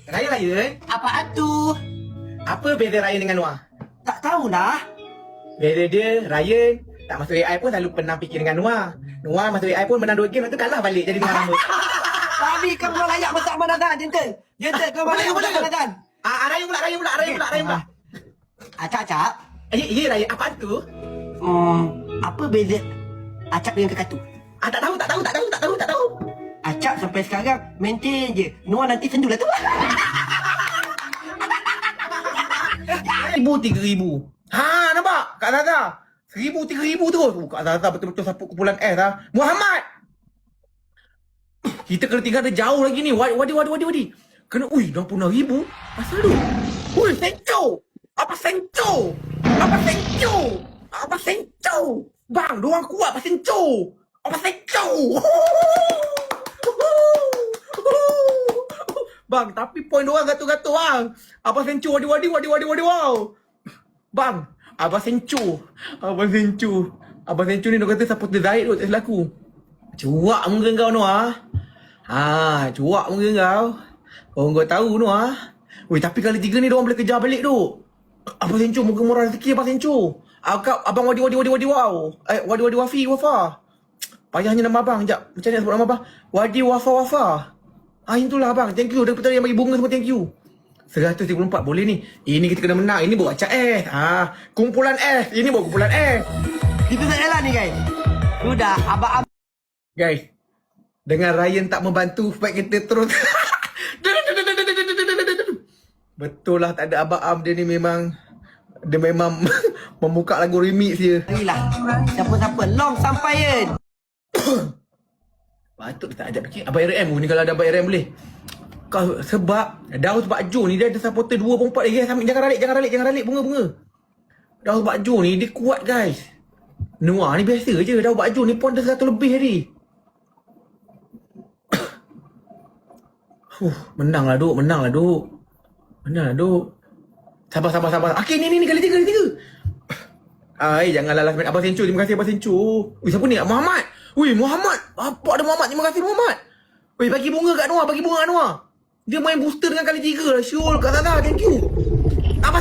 Ryan. Apaan tu? Apa beza Ryan dengan Noah? Tak tahulah. Beza dia, Ryan tak masuk AI pun selalu pernah fikir dengan Noah. Noah masuk AI pun menang 2 game, lepas tu kalah balik jadi Noah lama. Tapi kau belum layak masak Manazan, gentle. Gentle, kau belum layak masak Manazan. Ryan pula. Acap-acap. Ya, Ryan, apaan tu? Apa beza Acap dengan kekatu? Tak tahu. Acap sampai sekarang maintain je. Noah nanti sendu lah tu. 3,000. Nampak? Kak Zaza. 1,000 terus. Kak Zaza betul-betul saput kumpulan S lah. Muhammad! Kita kena tinggal dia jauh lagi ni. Wadi. Kena, 66,000. Asal tu? Senco! Apa Senco? Bang, diorang kuat apa Senco? Apa Senco? Bang, tapi poin diorang gatul-gatul bang. Apa Senco? Wadi. Wow. Bang, Abang Senco ni dia kata supporter Zahid tu tak silap aku. Cuak muka kau Noah. Cuak muka kau. Orang kau tahu Noah. Tapi kali 3 ni diorang boleh kejar balik tu. Abang Senco, muka murah rezeki Abang Senco. Abang Wadi wow. Wadi Wafa. Payahnya nama abang. Sekejap, macam mana sebut nama abang? Wadi Wafa. Itulah abang. Thank you. Daripada yang bagi bunga semua, thank you. 134 boleh ni. Ini kita kena menang. Ini bawa acak S. Kumpulan S. Ini bawa kumpulan S. Kita tak jalan ni guys. Sudah, abang. Guys, dengan Ryan tak membantu supaya kita terus. Betul lah, tak ada Abang Am. Dia memang membuka lagu remix dia. Larilah. Siapa-siapa long sampaian. Patut kita ajak fikir Abang RM ni, kalau ada Abang RM boleh. Sebab Daus Bakjo ni dia ada supporter 2.4 lagi. Jangan ralik bunga. Daus Bakjo ni dia kuat guys. Noah ni biasa je. Daus Bakjo ni pun dah 100 lebih hari. Menang lah duk. Sabar. Okay, ni kali 3. Janganlah last minute. Abang Senco, terima kasih Abang Senco. Siapa ni? Muhammad. Muhammad. Apa ada Muhammad? Terima kasih Muhammad. Bagi bunga kat Noah. Dia main booster dengan kali 3 lah. Syul kat sana. Thank you. Abang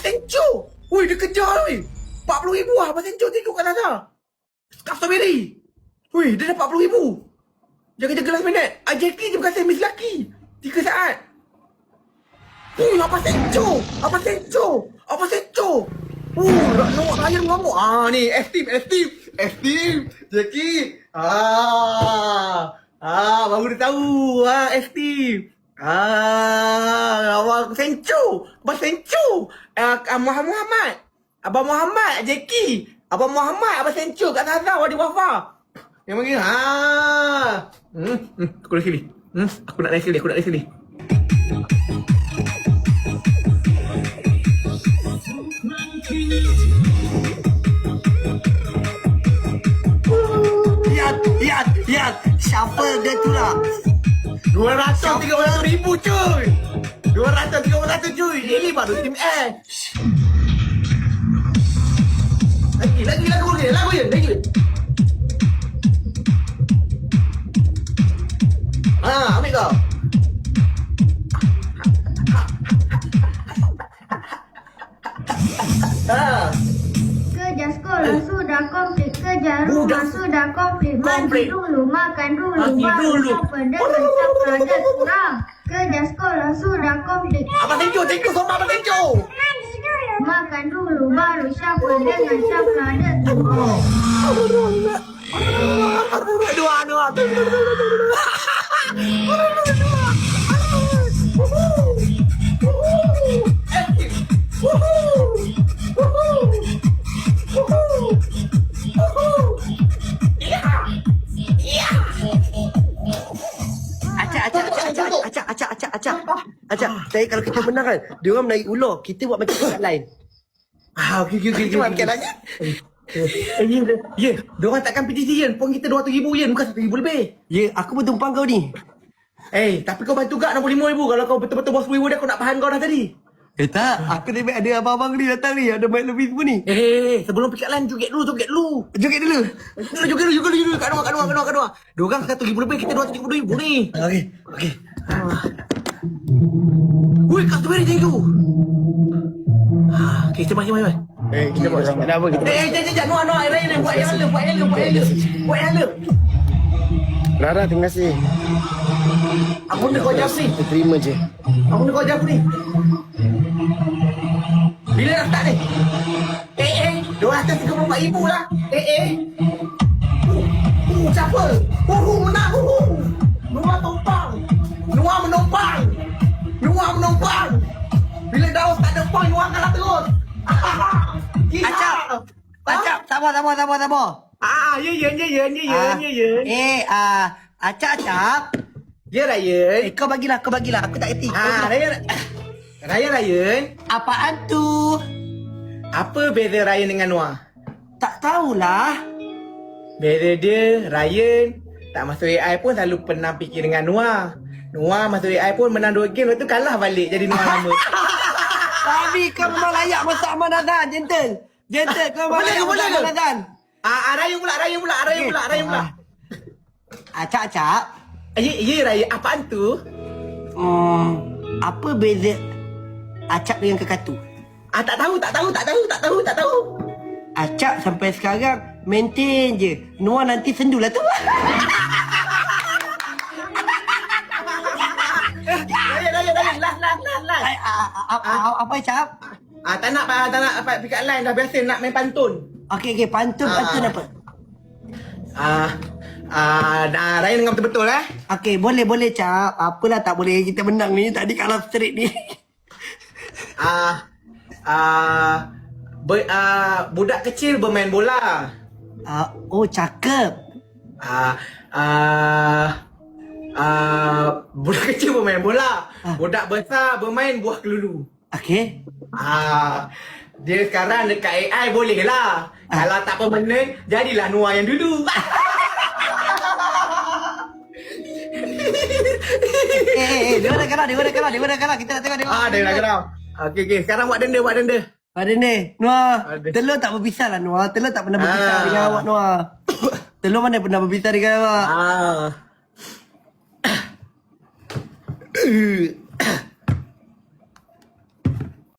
Senco. Dia kejar 40,000 lah. Abang Senco, thank you kat sana. Strawberry. Dia dah 40,000. Jaga-jaga last minute. Jackie, terima kasih Miss Lucky. 3 saat. Abang Senco. Nak Ryan ngamuk. Ni S-Team. Jackie. Baru dia tahu. S-Team. Abang Senco. Muhammad. Abang Muhammad, Jackie. Abang Muhammad, Abang Senco kat Zaza, Wadi Wafa. Yang bagi. Aku naik sini. Aku nak naik sini. Lihat. Shuffle dia tu lah. 230,000 cuy. 230,000 cuy. Ini baru tim S. Lagi lagu je. Ambil kau. Kerja sekolah sudah komplit, kerja rumah sudah komplit. Mandi dulu, makan dulu, baru sampai dengan sampai ada kurang. Kerja sekolah sudah komplit. Abang Senco, thank you so much Abang Senco. Makan dulu, baru sampai dengan sampai ada kurang. Acap. Tapi kalau kita menang kan, dia orang menarik ular, kita buat macam tempat lain. Okey. Makan lagi. Diorang takkan petisi yen. Pun kita 200,000 yen, bukan 1,000 lebih. Aku pun tumpang kau ni. Tapi kau bantu gak 65,000. Kalau kau betul-betul bos 10,000 dia, aku nak tahan kau dah tadi. Tak, aku ni ada abang-abang ni datang ni, ada main lebih semua ni. Sebelum pick up line, joget dulu. Joget dulu. Kat Noah. Diorang 1,000 lebih, kita 270,000 ni. Okey. Woi, kat tu very thank you. Okay, kita mari. Kita buat ada apa kita? Jap, Noah, Raya, buat yang hala. Lara, terima kasih. Apa benda kau jawab ni? Kita terima je. Apa benda kau jawab ni? Bila nak start ni? RM234,000 lah. Siapa? Menang. Noah menopang. Bila Daus tak ada point, Noah kalah terus. Acap, sabar. Acap. Ya, Ryan. Kau bagilah, aku tak kerti. Ryan. Apaan tu? Apa beza Ryan dengan Noah? Tak tahulah. Beza dia, Ryan tak masuk AI pun selalu pernah fikir dengan Noah. Noah masuk AI pun menang 2 game, lepas tu kalah balik jadi Noah lama. Tapi kau memang layak masuk Ahmad Azan, gentle, kau memang layak masuk Ahmad Azan. Ryan pula. Acap. Ya, Ryan, apaan tu? Apa beza Acap dengan kekatu? Tak tahu. Acap sampai sekarang maintain je. Noah nanti sendu lah tu. Ryan, last. Apa Acap? Tak nak pick up line, dah biasa nak main pantun. Okey, pantun apa? Ryan dengar betul-betul Okey, boleh Cap. Apalah tak boleh kita menang ni. Tadi kalah straight ni. Budak kecil bermain bola. Oh, cakep. Budak kecil bermain bola. Budak besar bermain buah kelulu. Okey. Dia sekarang dekat AI boleh lah. Kalau tak permanent, jadilah Noah yang dulu. Dia dah kalah. Kita nak tengok dia. Dia dah kalah. Okey. Sekarang buat denda. Pada ni, Noah, telur tak berpisah lah Noah. Telur tak pernah berpisah dengan awak Noah. Telur mana pernah berpisah dengan awak?